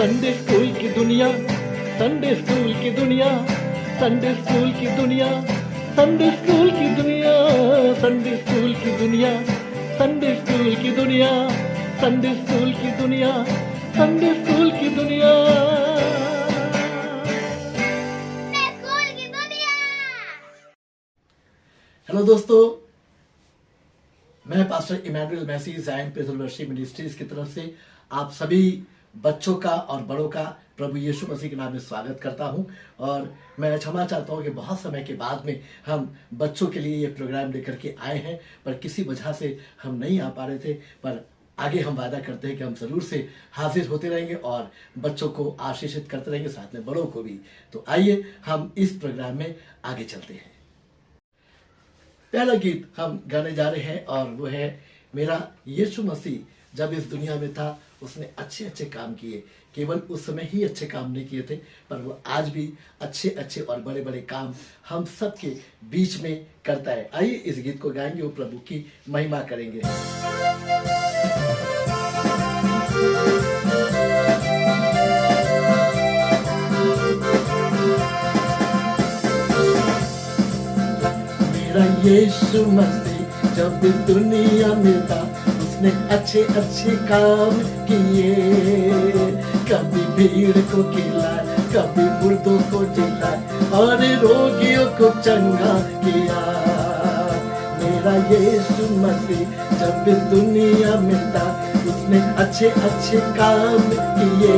Sunday school की दुनिया, Sunday school की दुनिया, संडे स्कूल की दुनिया, संडे स्कूल की दुनिया, संडे स्कूल की दुनिया, संडे स्कूल की दुनिया, संडे स्कूल की दुनिया, संडे स्कूल की दुनिया। हेलो दोस्तों, मैं pastor Emmanuel Massey Zion प्रेज़र worship ministries की तरफ से आप सभी बच्चों का और बड़ों का प्रभु यीशु मसीह के नाम में स्वागत करता हूं। और मैं क्षमा चाहता हूं कि बहुत समय के बाद में हम बच्चों के लिए ये प्रोग्राम लेकर के आए हैं, पर किसी वजह से हम नहीं आ पा रहे थे। पर आगे हम वादा करते हैं कि हम ज़रूर से हाजिर होते रहेंगे और बच्चों को आशीषित करते रहेंगे, साथ में बड़ों को भी। तो आइए हम इस प्रोग्राम में आगे चलते हैं। पहला गीत हम गाने जा रहे हैं और वो है मेरा यीशु मसीह जब इस दुनिया में था उसने अच्छे अच्छे काम किए। केवल उस समय ही अच्छे काम नहीं किए थे, पर वो आज भी अच्छे अच्छे और बड़े बड़े काम हम सब के बीच में करता है। आइए इस गीत को गाएंगे, वो प्रभु की महिमा करेंगे। मेरा यीशु मसीह जब इस दुनिया में था उसने अच्छे अच्छे काम किए। कभी भीड़ को खिलाया, कभी मुर्दों को जिलाया और रोगियों को चंगा किया। मेरा यीशु मसीह जब इस दुनिया में था उसने अच्छे अच्छे काम किए।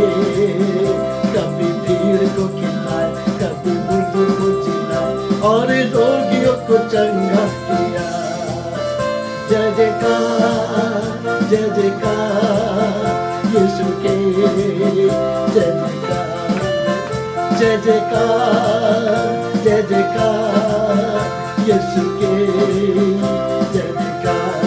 कभी भीड़ को खिलाया, कभी मुर्दों को जिलाया और रोगियों को चंगा किया। जय जयकार, जय जयकार यीशु के, जय जयकार, जय जयकार, जय जयकार यीशु के, जय जयकार।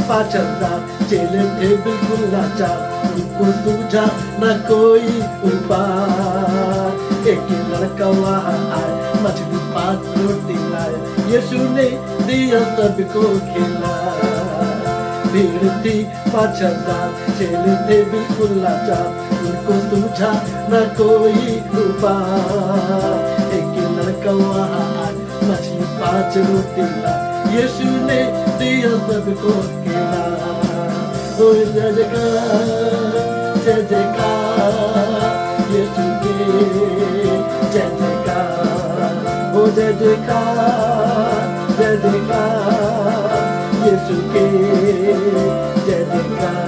पाचंदा चेले थे बिल्कुल लाचार, उनको सूझा न कोई उपाय। एक लड़का वहाँ आया, मछली 5 रोटी लाया, यीशु ने दिया सबको खिलाया। भीड़ थी 5,000, चेले थे बिल्कुल लाचार, उनको सूझा न कोई उपाय। एक लड़का वहाँ आया, मछली 5 रोटी लाया, यीशु ने दिया सबको खिलाया। ओ जय जयकार, जय जयकार यीशु के, जय जयकार। ओ जय जयकार, जय जयकार यीशु के, जय जयकार।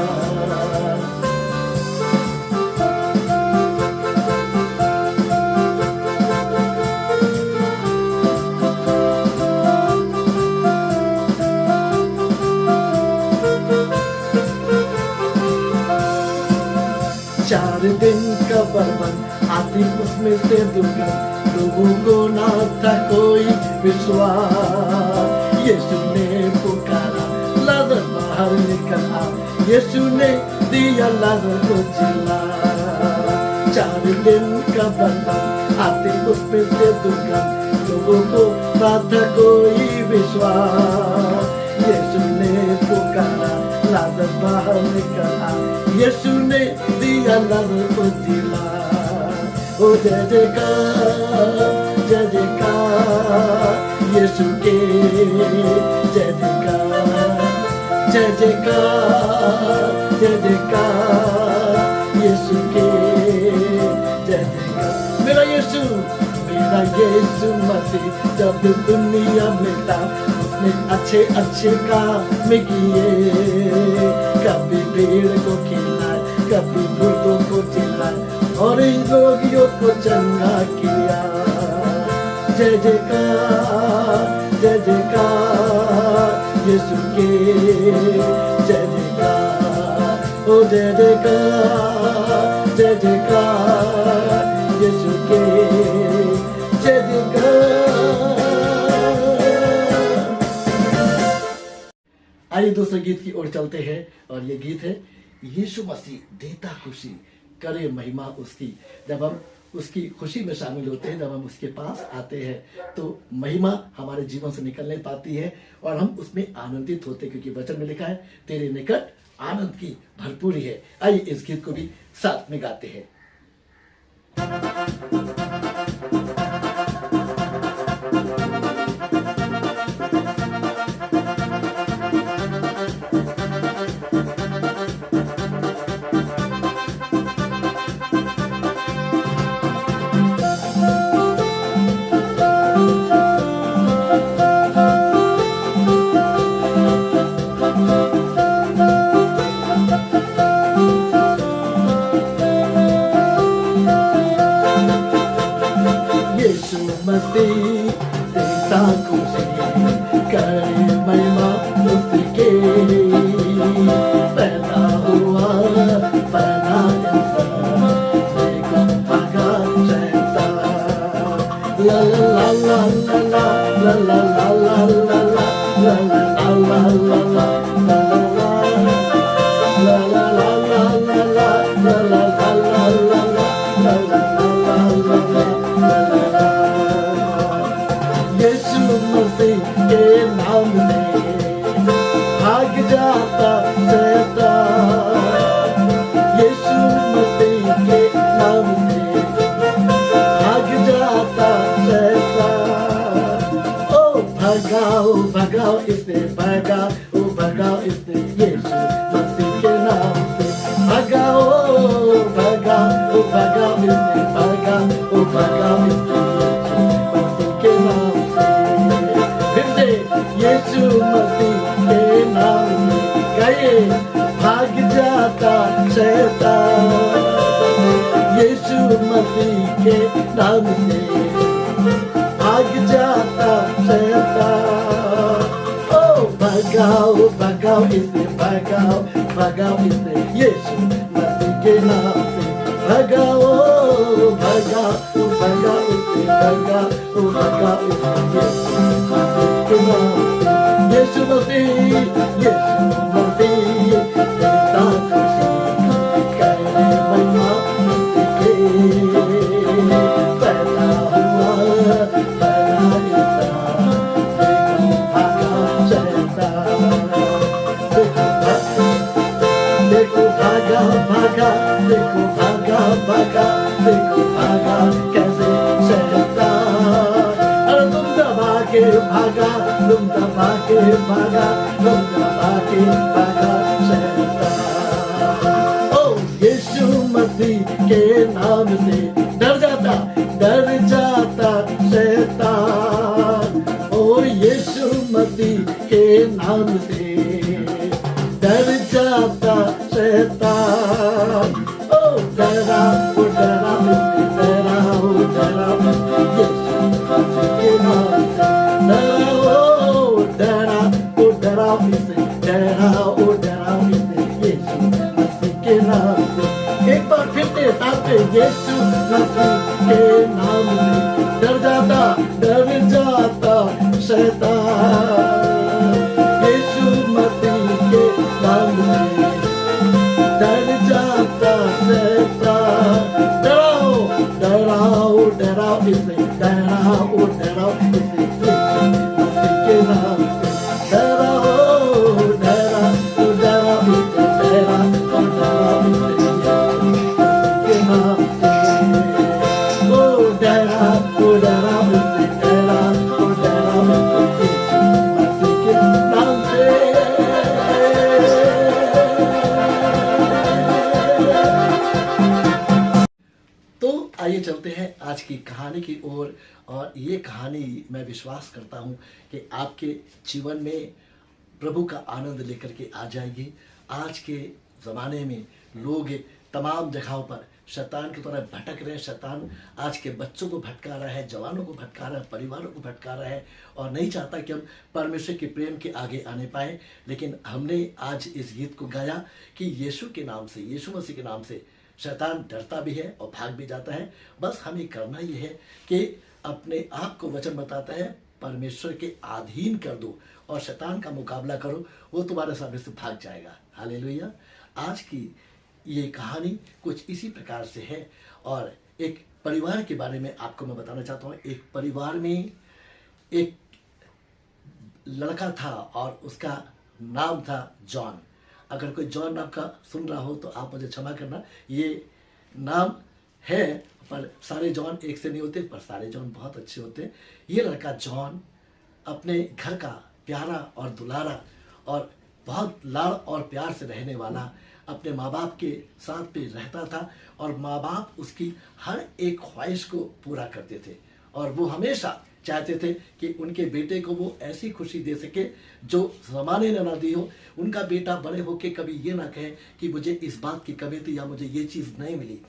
चार दिन का बर्बाद आती उसमें से दुर्गंध, लोगों को ना था कोई विश्वास। यीशु ने पुकारा, लाजर बाहर निकल आ, यीशु ने दिया लाजर को जिला। 4 दिन का बर्बाद आती उसमें से दुर्गंध, लोगों को ना था कोई विश्वास। यीशु ने पुकारा, लाजर बाहर निकल आ, यीशु ने दिया लाजर को जिला। ओ जय जयकार, जय जयकार यीशु के, जय जयकार, जय जयकार, जय जयकार यीशु के, जय जयकार। मेरा यीशु मसीह जब दुनिया में था उसने अच्छे अच्छे काम किए। कभी भीड़ को खिलाया, कभी मुर्दों को जिलाया और रोगियों को चंगा किया। जय जयकार, जय जयकार यीशु के, जय जयकार। ओ जय जयकार, जय जयकार यीशु के, जय जयकार। आइए दूसरे गीत की ओर चलते हैं और ये गीत है यीशु मसीह देता खुशी, करे महिमा उसकी। जब हम उसकी खुशी में शामिल होते हैं, जब हम उसके पास आते हैं, तो महिमा हमारे जीवन से निकल नहीं पाती है और हम उसमें आनंदित होते हैं, क्योंकि वचन में लिखा है तेरे निकट आनंद की भरपूरी है। आइए इस गीत को भी साथ में गाते हैं। यीशु मसीह देता खुशी, करे महिमा उसके। पैदा हुआ पैदा इंसान, देखो भागा शैतान। ला ला ला ला ला ला ला ला ला ला ला ला ला ला यीशु मसीह के नाम से भाग जाता शैतान। यीशु मसीह के नाम से भाग जाता शैतान। ओ भगाओ भगाओ इसे, भगाओ भगाओ इसे, यीशु मसीह के नाम से भगाओ भगाओ भगाओ इसे, भगाओ भगाओ इसे, यीशु मसीह के नाम से गाइए, भाग जाता शैतान। यीशु मसीह के नाम से भाग जाता शैतान। ओ भगाओ भगाओ इसे, भगाओ भगाओ इसे, यीशु मसीह के नाम से भगाओ भगाओ भगाओ इसे, भगाओ भगाओ इसे, यीशु मसीह यीशु मसीह देता खुशी, करे महिमा उसके। पैदा हुआ पैदा इंसान, देखो भागा शैतान। देखो भागा भागा, देखो भागा भागा, देखो भागा कैसे शैतान। अरे तुम दबा के भागा, तुम दबा के भागा, तुम दबा के भागा शैतान। ओ यीशु मसीह के नाम से डर जाता शैतान। ओ यीशु मसीह के नाम से डर जाता शैतान। ओ डरा डरा डरा डरा, यीशु मसीह के नाम से डरा डरा इसे, डरा इसे, यीशु मसीह के नाम से। एक बार फिर से साथ में, यीशु मसीह के नाम से डर जाता शैतान। यीशु मसीह के नाम से डर जाता शैतान। डराओ इसे, डराओ इसे, यीशु मसीह के नाम से डराओ इसे, डराओ इसे, यीशु के नाम से। ओ डराओ इसे, डराओ इसे, यीशु मसीह के नाम से। तो आइए चलते हैं आज की कहानी की ओर। और ये कहानी मैं विश्वास करता हूँ कि आपके जीवन में प्रभु का आनंद लेकर के आ जाएगी। आज के ज़माने में लोग तमाम जगहों पर शैतान की तरह भटक रहे हैं। शैतान आज के बच्चों को भटका रहा है, जवानों को भटका रहा है, परिवारों को भटका रहा है और नहीं चाहता कि हम परमेश्वर के प्रेम के आगे आने पाएँ। लेकिन हमने आज इस गीत को गाया कि यीशु के नाम से, यीशु मसीह के नाम से शैतान डरता भी है और भाग भी जाता है। बस हमें करना ये है कि अपने आप को, वचन बताता है, परमेश्वर के अधीन कर दो और शैतान का मुकाबला करो, वो तुम्हारे सामने से भाग जाएगा। हालेलुया। आज की ये कहानी कुछ इसी प्रकार से है और एक परिवार के बारे में आपको मैं बताना चाहता हूँ। एक परिवार में एक लड़का था और उसका नाम था जॉन। अगर कोई जॉन नाम का सुन रहा हो तो आप मुझे क्षमा करना, ये नाम है पर सारे जॉन एक से नहीं होते, पर सारे जॉन बहुत अच्छे होते हैं। ये लड़का जॉन अपने घर का प्यारा और दुलारा और बहुत लाड़ और प्यार से रहने वाला, अपने माँ बाप के साथ पे रहता था और माँ बाप उसकी हर एक ख्वाहिश को पूरा करते थे और वो हमेशा चाहते थे कि उनके बेटे को वो ऐसी खुशी दे सके जो ज़माने ने ना दी हो। उनका बेटा बड़े होके कभी ये ना कहे कि मुझे इस बात की कमी थी या मुझे ये चीज़ नहीं मिली।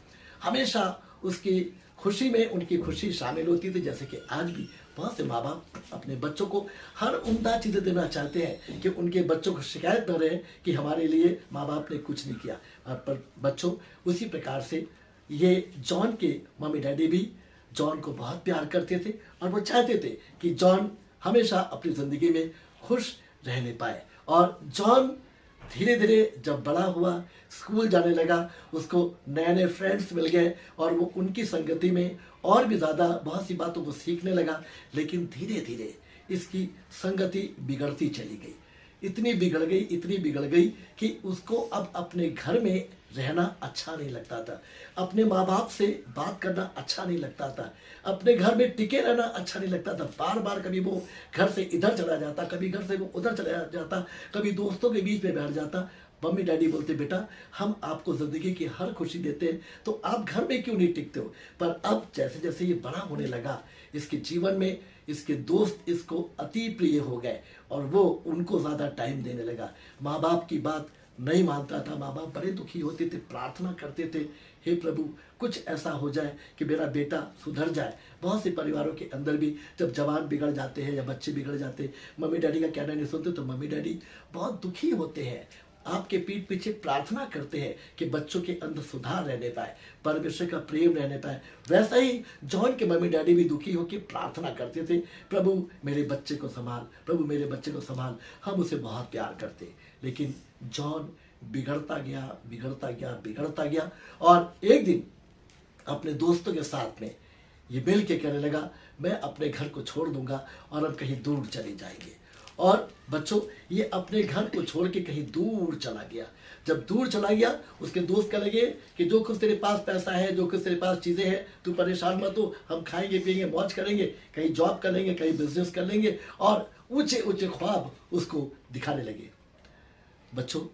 हमेशा उसकी खुशी में उनकी खुशी शामिल होती थी। जैसे कि आज भी बहुत से माँ बाप अपने बच्चों को हर उम्दा चीज़ें देना चाहते हैं कि उनके बच्चों को शिकायत न रहे कि हमारे लिए माँ बाप ने कुछ नहीं किया। पर बच्चों, उसी प्रकार से ये जॉन के मम्मी डैडी भी जॉन को बहुत प्यार करते थे और वो चाहते थे कि जॉन हमेशा अपनी ज़िंदगी में खुश रहने पाए। और जॉन धीरे धीरे जब बड़ा हुआ, स्कूल जाने लगा, उसको नए नए फ्रेंड्स मिल गए और वो उनकी संगति में और भी ज़्यादा बहुत सी बातों को सीखने लगा। लेकिन धीरे धीरे इसकी संगति बिगड़ती चली गई। इतनी बिगड़ गई कि उसको अब अपने घर में रहना अच्छा नहीं लगता था, अपने माँ बाप से बात करना अच्छा नहीं लगता था, अपने घर में टिके रहना अच्छा नहीं लगता था। बार बार कभी वो घर से इधर चला जाता, कभी घर से वो उधर चला जाता, कभी दोस्तों के बीच में बैठ जाता। मम्मी डैडी बोलते, बेटा हम आपको ज़िंदगी की हर खुशी देते हैं तो आप घर में क्यों नहीं टिकते हो। पर अब जैसे जैसे ये बड़ा होने लगा, इसके जीवन में इसके दोस्त इसको अति प्रिय हो गए और वो उनको ज़्यादा टाइम देने लगा। माँ बाप की बात नहीं मानता था। माँ बाप बड़े दुखी होते थे, प्रार्थना करते थे, हे प्रभु कुछ ऐसा हो जाए कि मेरा बेटा सुधर जाए। बहुत से परिवारों के अंदर भी जब जवान बिगड़ जाते हैं या बच्चे बिगड़ जाते हैं, मम्मी डैडी का कहना नहीं सुनते तो मम्मी डैडी बहुत दुखी होते हैं, आपके पीठ पीछे प्रार्थना करते हैं कि बच्चों के अंदर सुधार रहने पाए, परमेश्वर का प्रेम रहने पाए। वैसा ही जॉन के मम्मी डैडी भी दुखी होकर प्रार्थना करते थे, प्रभु मेरे बच्चे को संभाल, प्रभु मेरे बच्चे को संभाल, हम उसे बहुत प्यार करते। लेकिन जॉन बिगड़ता गया और एक दिन अपने दोस्तों के साथ में ये मिल के कहने लगा, मैं अपने घर को छोड़ दूंगा और हम कहीं दूर चले जाएंगे। और बच्चों, ये अपने घर को छोड़ के कहीं दूर चला गया। जब दूर चला गया, उसके दोस्त कह लगे कि जो कुछ तेरे पास पैसा है, जो कुछ तेरे पास चीज़ें हैं, तू परेशान मत हो, हम खाएंगे पिएंगे, मौज करेंगे, कहीं जॉब कर लेंगे, कहीं बिजनेस कर लेंगे। और ऊंचे ऊंचे ख्वाब उसको दिखाने लगे। बच्चों,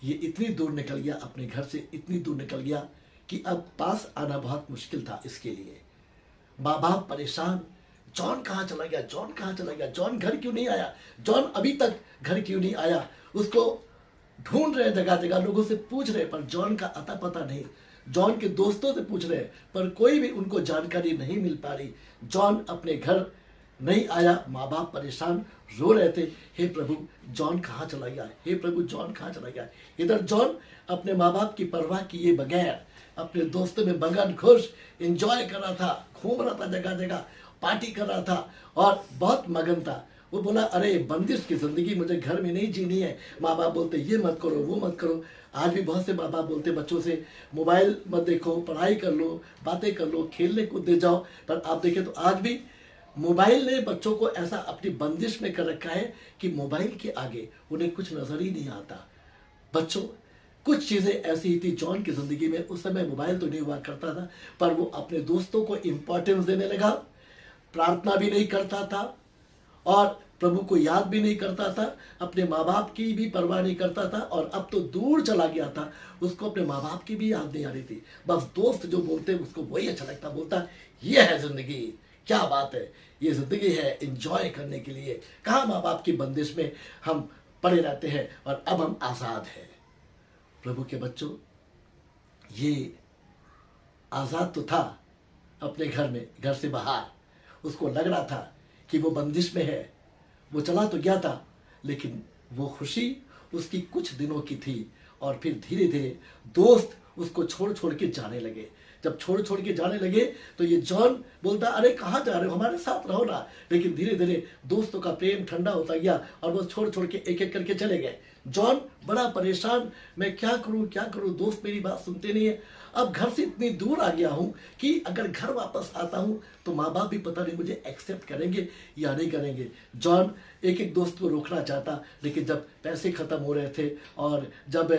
ये इतनी दूर निकल गया, अपने घर से इतनी दूर निकल गया कि अब पास आना बहुत मुश्किल था इसके लिए। माँ बाप परेशान, जॉन कहाँ चला गया, जॉन कहाँ चला गया, जॉन घर क्यों नहीं आया, जॉन अभी तक घर क्यों नहीं आया। उसको ढूंढ रहे जगह जगह, लोगों से पूछ रहे पर जॉन का अता पता नहीं। जॉन के दोस्तों से पूछ रहे पर कोई भी उनको जानकारी नहीं मिल पा रही। जॉन अपने घर नहीं आया, माँ बाप परेशान रो रहे थे, हे प्रभु जॉन कहाँ चला गया, हे प्रभु जॉन कहाँ चला गया। इधर जॉन अपने माँ बाप की परवाह किए बगैर अपने दोस्तों में मगन खुश एंजॉय कर रहा था, घूम रहा था, जगह जगह पार्टी कर रहा था और बहुत मगन था। वो बोला, अरे बंदिश की जिंदगी मुझे घर में नहीं जीनी है। माँ बाप बोलते ये मत करो, वो मत करो। आज भी बहुत से माँ बाप बोलते बच्चों से मोबाइल मत देखो, पढ़ाई कर लो, बातें कर लो, खेलने कूदने जाओ। पर आप देखें तो आज भी मोबाइल ने बच्चों को ऐसा अपनी बंदिश में कर रखा है कि मोबाइल के आगे उन्हें कुछ नजर ही नहीं आता। बच्चों, कुछ चीज़ें ऐसी ही थी जॉन की ज़िंदगी में। उस समय मोबाइल तो नहीं हुआ करता था, पर वो अपने दोस्तों को इम्पोर्टेंस देने लगा, प्रार्थना भी नहीं करता था और प्रभु को याद भी नहीं करता था, अपने माँ बाप की भी परवाह नहीं करता था। और अब तो दूर चला गया था, उसको अपने माँ बाप की भी याद नहीं आ रही थी। बस दोस्त जो बोलते उसको वही अच्छा लगता, बोलता ये है ज़िंदगी, क्या बात है, ये ज़िंदगी है एंजॉय करने के लिए। कहाँ माँ बाप की बंदिश में हम पड़े रहते हैं और अब हम आज़ाद हैं। प्रभु के बच्चों, ये आज़ाद तो था अपने घर में, घर से बाहर। उसको लग रहा था कि वो बंदिश में है, वो चला तो गया था, लेकिन वो खुशी उसकी कुछ दिनों की थी। और फिर धीरे धीरे दोस्त उसको छोड़ छोड़ के जाने लगे। जब छोड़ के जाने लगे तो ये जॉन बोलता, अरे कहाँ जा रहे हो, हमारे साथ रहो ना। लेकिन धीरे धीरे दोस्तों का प्रेम ठंडा होता गया और वो छोड़ के एक एक करके चले गए। जॉन बड़ा परेशान, मैं क्या करूं, दोस्त मेरी बात सुनते नहीं है। अब घर से इतनी दूर आ गया हूं कि अगर घर वापस आता हूं तो माँ बाप भी पता नहीं मुझे एक्सेप्ट करेंगे या नहीं करेंगे। जॉन एक एक दोस्त को रोकना चाहता, लेकिन जब पैसे खत्म हो रहे थे और जब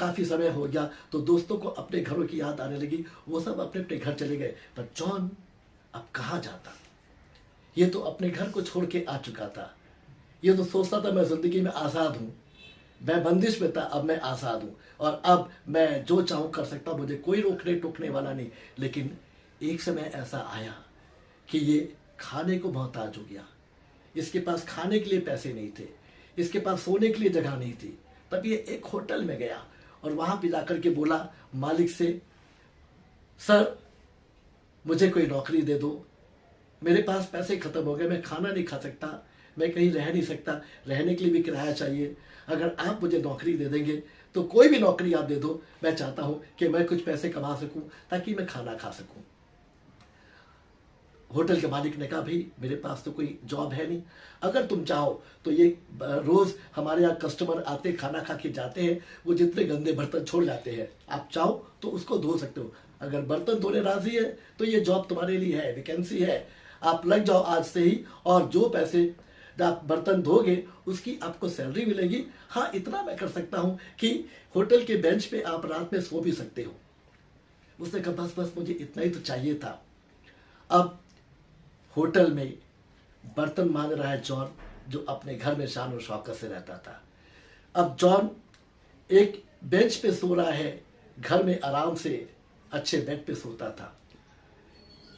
काफ़ी समय हो गया तो दोस्तों को अपने घरों की याद आने लगी। वो सब अपने अपने घर चले गए, पर जॉन अब कहाँ जाता। ये तो अपने घर को छोड़ के आ चुका था। ये तो सोचता था मैं ज़िंदगी में आज़ाद हूँ, मैं बंदिश में था, अब मैं आज़ाद हूँ और अब मैं जो चाहूँ कर सकता हूँ, मुझे कोई रोकने टोकने वाला नहीं। लेकिन एक समय ऐसा आया कि ये खाने को मोहताज हो गया। इसके पास खाने के लिए पैसे नहीं थे, इसके पास सोने के लिए जगह नहीं थी। तब ये एक होटल में गया और वहाँ पे जाकर के बोला मालिक से, सर मुझे कोई नौकरी दे दो, मेरे पास पैसे ख़त्म हो गए, मैं खाना नहीं खा सकता, मैं कहीं रह नहीं सकता, रहने के लिए भी किराया चाहिए। अगर आप मुझे नौकरी दे देंगे तो कोई भी नौकरी आप दे दो, मैं चाहता हूँ कि मैं कुछ पैसे कमा सकूँ ताकि मैं खाना खा सकूँ। होटल के मालिक ने कहा, भाई मेरे पास तो कोई जॉब है नहीं, अगर तुम चाहो तो ये रोज़ हमारे यहाँ कस्टमर आते खाना खा के जाते हैं, वो जितने गंदे बर्तन छोड़ जाते हैं, आप चाहो तो उसको धो सकते हो। अगर बर्तन धोने राजी है तो ये जॉब तुम्हारे लिए है, वैकेंसी है, आप लग जाओ आज से ही। और जो पैसे आप बर्तन धोगे उसकी आपको सैलरी मिलेगी। हाँ, इतना मैं कर सकता हूँ कि होटल के बेंच पे आप रात में सो भी सकते हो। उसने कहा बस मुझे इतना ही तो चाहिए था। अब होटल में बर्तन मांग रहा है जॉन, जो अपने घर में शान और शौकत से रहता था। अब जॉन एक बेंच पे सो रहा है, घर में आराम से अच्छे बेड पे सोता था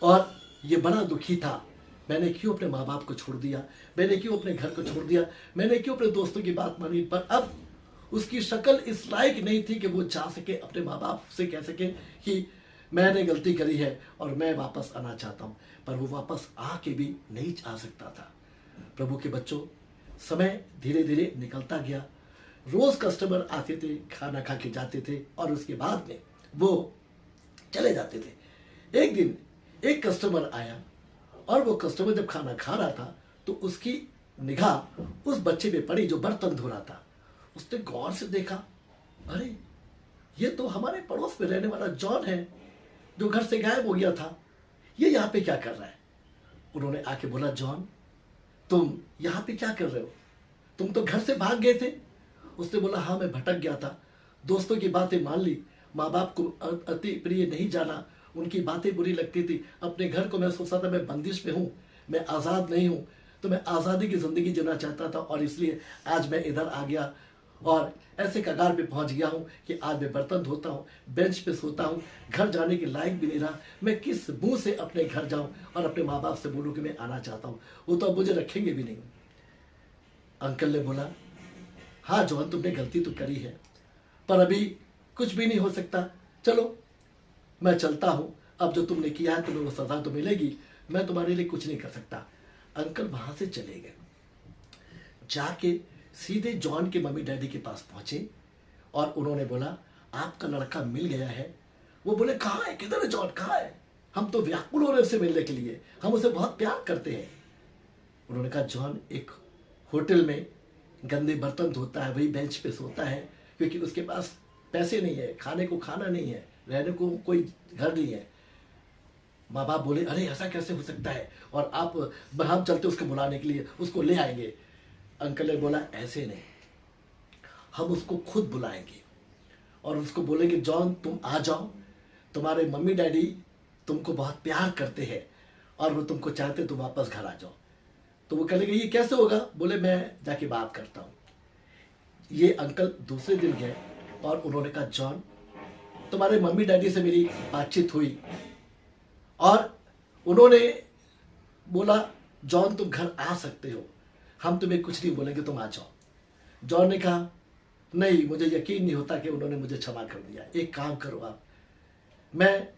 और ये बड़ा दुखी था। मैंने क्यों अपने माँ बाप को छोड़ दिया, मैंने क्यों अपने घर को छोड़ दिया, मैंने क्यों अपने दोस्तों की बात मानी। पर अब उसकी शक्ल इस लायक नहीं थी कि वो जा सके, अपने माँ बाप से कह सके कि मैंने गलती करी है और मैं वापस आना चाहता हूँ। पर वो वापस आके भी नहीं आ सकता था। प्रभु के बच्चों, समय धीरे धीरे निकलता गया। रोज कस्टमर आते थे, खाना खा के जाते थे और उसके बाद में वो चले जाते थे। एक दिन एक कस्टमर आया और वो कस्टमर जब खाना खा रहा था तो उसकी निगाह उस बच्चे पे पड़ी जो बर्तन धो रहा था। उसने गौर से देखा, अरे ये तो हमारे पड़ोस में रहने वाला जॉन है जो घर से गायब हो गया था, ये यहाँ पे क्या कर रहा है। उन्होंने आके बोला, जॉन तुम यहाँ पे क्या कर रहे हो, तुम तो घर से भाग गए थे। उसने बोला, हाँ मैं भटक गया था, दोस्तों की बातें मान ली, माँ बाप को अति प्रिय नहीं जाना, उनकी बातें बुरी लगती थी। अपने घर को मैं सोचता था मैं बंदिश में हूँ, मैं आज़ाद नहीं हूँ, तो मैं आज़ादी की ज़िंदगी जीना चाहता था और इसलिए आज मैं इधर आ गया और ऐसे कगार पे पहुंच गया हूं कि आज मैं बर्तन धोता हूं, बेंच पे सोता हूं, घर जाने के लायक भी नहीं रहा। मैं किस मुंह से अपने घर जाऊं और अपने माँ बाप से बोलूं कि मैं आना चाहता हूं, वो तो अब मुझे रखेंगे भी नहीं। अंकल ने बोला, हाँ जॉन तुमने गलती तो करी है, पर अभी कुछ भी नहीं हो सकता, चलो मैं चलता हूं, अब जो तुमने किया है तुम्हें वो सजा तो मिलेगी, मैं तुम्हारे लिए कुछ नहीं कर सकता। अंकल वहां से चले गए, जाके सीधे जॉन के मम्मी डैडी के पास पहुंचे और उन्होंने बोला, आपका लड़का मिल गया है। वो बोले, कहाँ है, किधर है जॉन, कहाँ है, हम तो व्याकुल हो रहे उससे मिलने के लिए, हम उसे बहुत प्यार करते हैं। उन्होंने कहा, जॉन एक होटल में गंदे बर्तन धोता है, वही बेंच पे सोता है, क्योंकि उसके पास पैसे नहीं है, खाने को खाना नहीं है, रहने को कोई घर नहीं है। माँ बाप बोले, अरे ऐसा कैसे हो सकता है, और आप हम चलते उसको बुलाने के लिए, उसको ले आएंगे। अंकल ने बोला, ऐसे नहीं, हम उसको खुद बुलाएंगे और उसको बोलेंगे, जॉन तुम आ जाओ, तुम्हारे मम्मी डैडी तुमको बहुत प्यार करते हैं और वो तुमको चाहते तुम वापस घर आ जाओ। तो वो कहेंगे, ये कैसे होगा। बोले, मैं जाके बात करता हूँ। ये अंकल दूसरे दिन गए और उन्होंने कहा, जॉन तुम्हारे मम्मी डैडी से मेरी बातचीत हुई और उन्होंने बोला, जॉन तुम घर आ सकते हो, हम तुम्हें कुछ नहीं बोलेंगे, तुम आ जाओ। जॉन ने कहा, नहीं मुझे यकीन नहीं होता कि उन्होंने मुझे क्षमा कर दिया, एक काम करो आप, मैं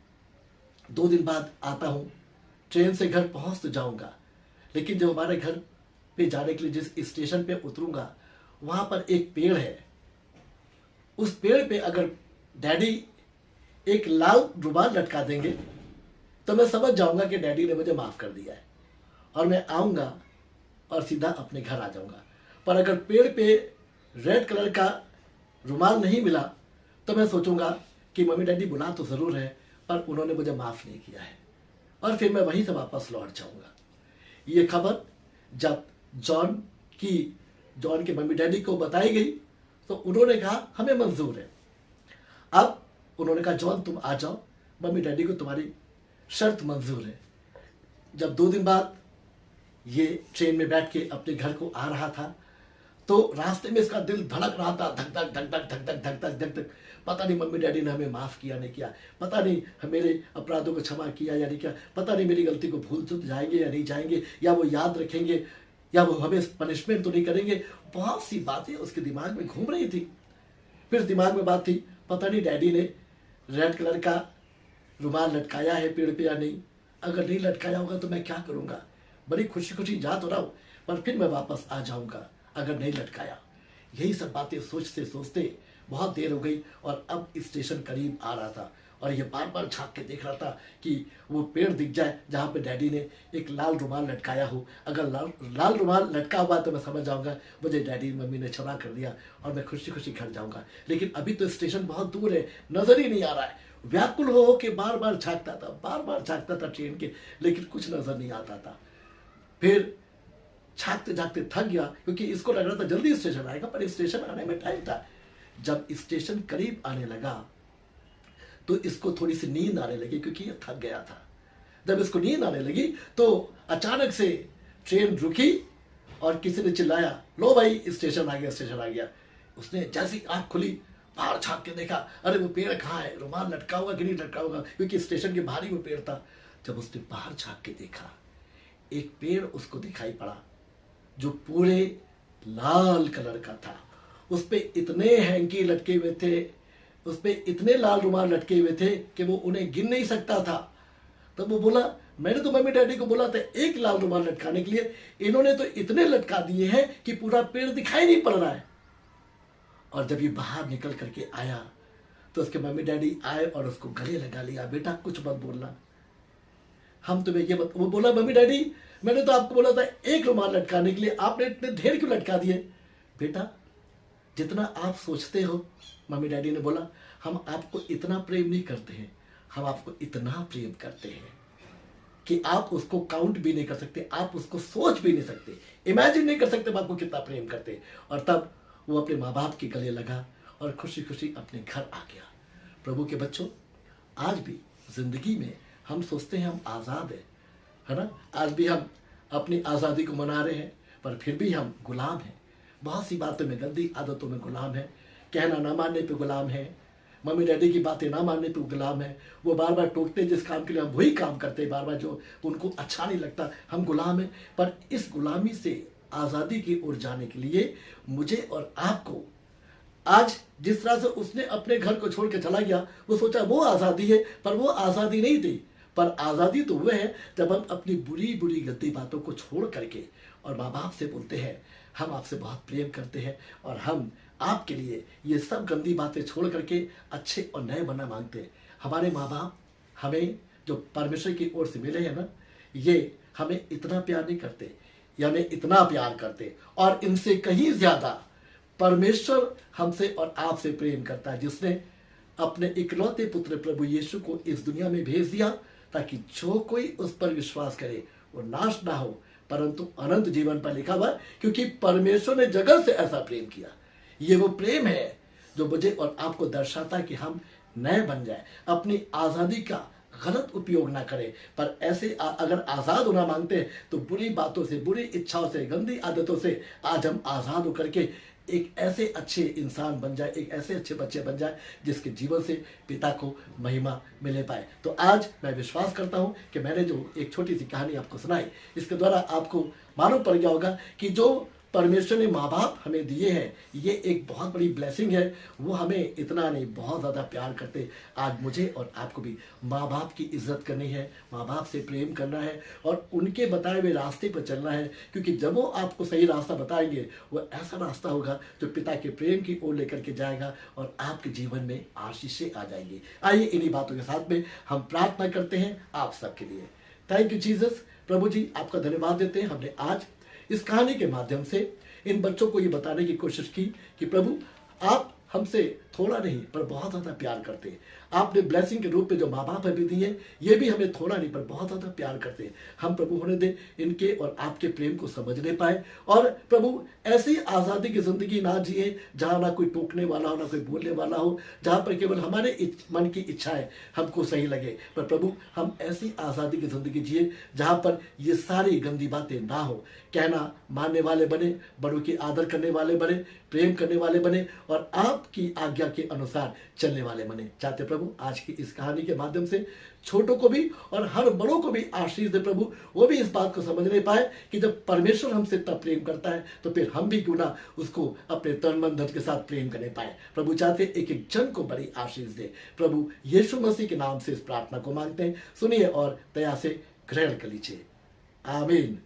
2 दिन बाद आता हूँ, ट्रेन से घर पहुँच तो जाऊँगा, लेकिन जब हमारे घर पे जाने के लिए जिस स्टेशन पे उतरूँगा वहाँ पर एक पेड़ है, उस पेड़ पे अगर डैडी एक लाल रुमाल लटका देंगे तो मैं समझ जाऊँगा कि डैडी ने मुझे माफ़ कर दिया है और मैं आऊँगा और सीधा अपने घर आ जाऊँगा। पर अगर पेड़ पे रेड कलर का रुमाल नहीं मिला तो मैं सोचूंगा कि मम्मी डैडी बुला तो ज़रूर है पर उन्होंने मुझे माफ़ नहीं किया है, और फिर मैं वहीं से वापस लौट जाऊंगा। ये खबर जब जॉन के मम्मी डैडी को बताई गई तो उन्होंने कहा हमें मंजूर है। अब उन्होंने कहा जॉन तुम आ जाओ, मम्मी डैडी को तुम्हारी शर्त मंजूर है। जब 2 दिन बाद ये ट्रेन में बैठ के अपने घर को आ रहा था तो रास्ते में इसका दिल धड़क रहा था, धक धक धक धक धक धक धक धक धक धक। पता नहीं मम्मी डैडी ने हमें माफ़ किया नहीं किया, पता नहीं मेरे अपराधों को क्षमा किया या नहीं किया, पता नहीं मेरी गलती को भूल तो जाएंगे या नहीं जाएंगे, या वो याद रखेंगे, या वो हमें पनिशमेंट तो नहीं करेंगे। बहुत सी बातें उसके दिमाग में घूम रही थी। फिर दिमाग में बात थी पता नहीं डैडी ने रेड कलर का रुमाल लटकाया है पेड़ पे या नहीं, अगर नहीं लटकाया होगा तो मैं क्या करूँगा। बड़ी खुशी खुशी जा तो रहा हूँ पर फिर मैं वापस आ जाऊँगा अगर नहीं लटकाया। यही सब बातें सोचते सोचते बहुत देर हो गई और अब स्टेशन करीब आ रहा था और ये बार बार झाँक के देख रहा था कि वो पेड़ दिख जाए जहाँ पे डैडी ने एक लाल रुमाल लटकाया हो। अगर लाल रुमाल लटका हुआ तो मैं समझ जाऊँगा मुझे डैडी मम्मी ने क्षमा कर दिया और मैं खुशी खुशी घर जाऊँगा। लेकिन अभी तो स्टेशन बहुत दूर है, नज़र ही नहीं आ रहा है। व्याकुल हो के बार बार झाँकता था ट्रेन के, लेकिन कुछ नज़र नहीं आता था। फिर झाँकते झाँकते थक गया क्योंकि इसको लग रहा था जल्दी स्टेशन आएगा, पर स्टेशन आने में टाइम था। जब स्टेशन करीब आने लगा तो इसको थोड़ी सी नींद आने लगी क्योंकि ये थक गया था। जब इसको नींद आने लगी तो अचानक से ट्रेन रुकी और किसी ने चिल्लाया लो भाई स्टेशन आ गया, स्टेशन आ गया। उसने जैसी आँख खुली बाहर झाँक के देखा, अरे वो पेड़ कहाँ है, रुमाल लटका हुआ कि नहीं लटका होगा, क्योंकि स्टेशन के बाहर ही वो पेड़ था। जब उसने बाहर झाँक के देखा एक पेड़ उसको दिखाई पड़ा जो पूरे लाल कलर का था। उस पे इतने हैंकी लटके हुए थे, उस पे इतने लाल रुमाल लटके हुए थे कि वो उन्हें गिन नहीं सकता था। तब वो बोला मैंने तो मम्मी डैडी को बोला था एक लाल रुमाल लटकाने के लिए, इन्होंने तो इतने लटका दिए हैं कि पूरा पेड़ दिखाई नहीं पड़ रहा है। और जब ये बाहर निकल करके आया तो उसके मम्मी डैडी आए और उसको गले लगा लिया, बेटा कुछ मत बोलना, हम तुम्हें ये वो बोला मम्मी डैडी मैंने तो आपको बोला था एक रुमाल लटकाने के लिए, आपने इतने ढेर क्यों लटका दिए। बेटा जितना आप सोचते हो, मम्मी डैडी ने बोला, हम आपको इतना प्रेम नहीं करते हैं, हम आपको इतना प्रेम करते हैं कि आप उसको काउंट भी नहीं कर सकते, आप उसको सोच भी नहीं सकते, इमेजिन नहीं कर सकते हम आपको कितना प्रेम करते। और तब वो अपने माँ बाप के गले लगा और खुशी खुशी अपने घर आ गया। प्रभु के बच्चों, आज भी जिंदगी में हम सोचते हैं हम आज़ाद है ना, आज भी हम अपनी आज़ादी को मना रहे हैं, पर फिर भी हम गुलाम हैं। बहुत सी बातों में, गंदी आदतों में गुलाम है, कहना ना मानने पे गुलाम है, मम्मी डैडी की बातें ना मानने पे गुलाम है। वो बार बार टोकते जिस काम के लिए हम वही काम करते हैं, बार बार जो उनको अच्छा नहीं लगता, हम गुलाम हैं। पर इस गुलामी से आज़ादी की ओर जाने के लिए मुझे और आपको आज जिस तरह से उसने अपने घर को छोड़ के चला गया, वो सोचा वो आज़ादी है, पर वो आज़ादी नहीं थी। पर आज़ादी तो वह है जब हम अपनी बुरी बुरी गंदी बातों को छोड़ करके और माँ बाप से बोलते हैं हम आपसे बहुत प्रेम करते हैं और हम आपके लिए ये सब गंदी बातें छोड़ करके अच्छे और नए बनना मांगते हैं। हमारे माँ बाप हमें जो परमेश्वर की ओर से मिले हैं ना, ये हमें इतना प्यार नहीं करते, ये हमें इतना प्यार करते, और इनसे कहीं ज़्यादा परमेश्वर हमसे और आपसे प्रेम करता है, जिसने अपने इकलौते पुत्र प्रभु यीशु को इस दुनिया में भेज दिया ताकि जो कोई उस पर विश्वास करे वो नाश ना हो परंतु अनंत जीवन पर लिखा हुआ, क्योंकि परमेश्वर ने जगत से ऐसा प्रेम किया। ये वो प्रेम है जो मुझे और आपको दर्शाता है कि हम नए बन जाए, अपनी आज़ादी का गलत उपयोग ना करें। पर ऐसे अगर आज़ाद होना मांगते हैं तो बुरी बातों से, बुरी इच्छाओं से, गंदी आदतों से आज हम आज़ाद होकर के एक ऐसे अच्छे इंसान बन जाए, एक ऐसे अच्छे बच्चे बन जाए जिसके जीवन से पिता को महिमा मिले पाए। तो आज मैं विश्वास करता हूँ कि मैंने जो एक छोटी सी कहानी आपको सुनाई, इसके द्वारा आपको मालूम पड़ गया होगा कि जो परमेश्वर ने माँ बाप हमें दिए हैं, ये एक बहुत बड़ी ब्लेसिंग है। वो हमें इतना नहीं, बहुत ज़्यादा प्यार करते। आज मुझे और आपको भी माँ बाप की इज्जत करनी है, माँ बाप से प्रेम करना है और उनके बताए हुए रास्ते पर चलना है, क्योंकि जब वो आपको सही रास्ता बताएंगे वो ऐसा रास्ता होगा जो पिता के प्रेम की ओर लेकर के जाएगा और आपके जीवन में आशीषें आ जाएंगी। आइए इन्हीं बातों के साथ में हम प्रार्थना करते हैं आप सबके लिए। Thank you Jesus. प्रभु जी आपका धन्यवाद देते हैं, हमने आज इस कहानी के माध्यम से इन बच्चों को ये बताने की कोशिश की कि प्रभु आप हमसे थोड़ा नहीं पर बहुत ज़्यादा प्यार करते हैं। आपने ब्लेसिंग के रूप में जो माँ बाप अभी दिए ये भी हमें थोड़ा नहीं पर बहुत ज़्यादा प्यार करते हैं। हम प्रभु होने दे इनके और आपके प्रेम को समझने पाए और प्रभु ऐसी आज़ादी की ज़िंदगी ना जिए जहाँ ना कोई टोकने वाला हो, ना कोई बोलने वाला हो, जहाँ पर केवल हमारे मन की इच्छाएं हमको सही लगे। पर प्रभु हम ऐसी आज़ादी की ज़िंदगी जिए जहाँ पर ये सारी गंदी बातें ना हो। कहना मानने वाले बने, बड़ों की आदर करने वाले बने, प्रेम करने वाले बने और आपकी आज्ञा के अनुसार चलने वाले बने। चाहते प्रभु आज की इस कहानी के माध्यम से छोटों को भी और हर बड़ों को भी आशीष दे प्रभु, वो भी इस बात को समझ नहीं पाए कि जब परमेश्वर हमसे इतना प्रेम करता है तो फिर हम भी क्यों ना उसको अपने तन मन धन के साथ प्रेम करने पाए। प्रभु चाहते एक एक जन को बड़ी आशीष दे। प्रभु यीशु मसीह के नाम से इस प्रार्थना को मांगते हैं, सुनिए और दया से ग्रहण कर लीजिए। आमीन।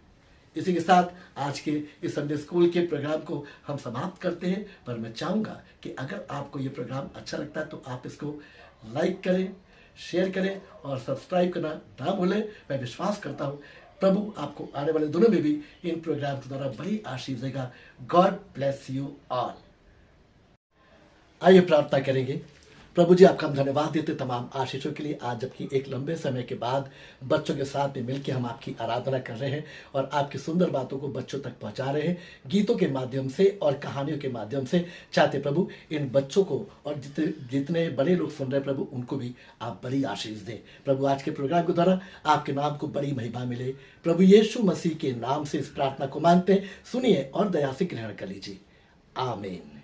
इसी के साथ आज के इस संडे स्कूल के प्रोग्राम को हम समाप्त करते हैं। पर मैं चाहूँगा कि अगर आपको ये प्रोग्राम अच्छा लगता है तो आप इसको लाइक करें, शेयर करें और सब्सक्राइब करना ना भूलें। मैं विश्वास करता हूँ प्रभु आपको आने वाले दिनों में भी इन प्रोग्राम के द्वारा बड़ी आशीष देगा। God bless you all. आइए प्रार्थना करेंगे। प्रभु जी आपका हम धन्यवाद देते तमाम आशीषों के लिए। आज जबकि एक लंबे समय के बाद बच्चों के साथ में मिलकर हम आपकी आराधना कर रहे हैं और आपकी सुंदर बातों को बच्चों तक पहुंचा रहे हैं, गीतों के माध्यम से और कहानियों के माध्यम से। चाहते प्रभु इन बच्चों को और जितने बड़े लोग सुन रहे प्रभु उनको भी आप बड़ी आशीष दें। प्रभु आज के प्रोग्राम के द्वारा आपके नाम को बड़ी महिमा मिले। प्रभु यीशु मसीह के नाम से इस प्रार्थना को मांगते हैं, सुनिए और दया से ग्रहण कर लीजिए। आमीन।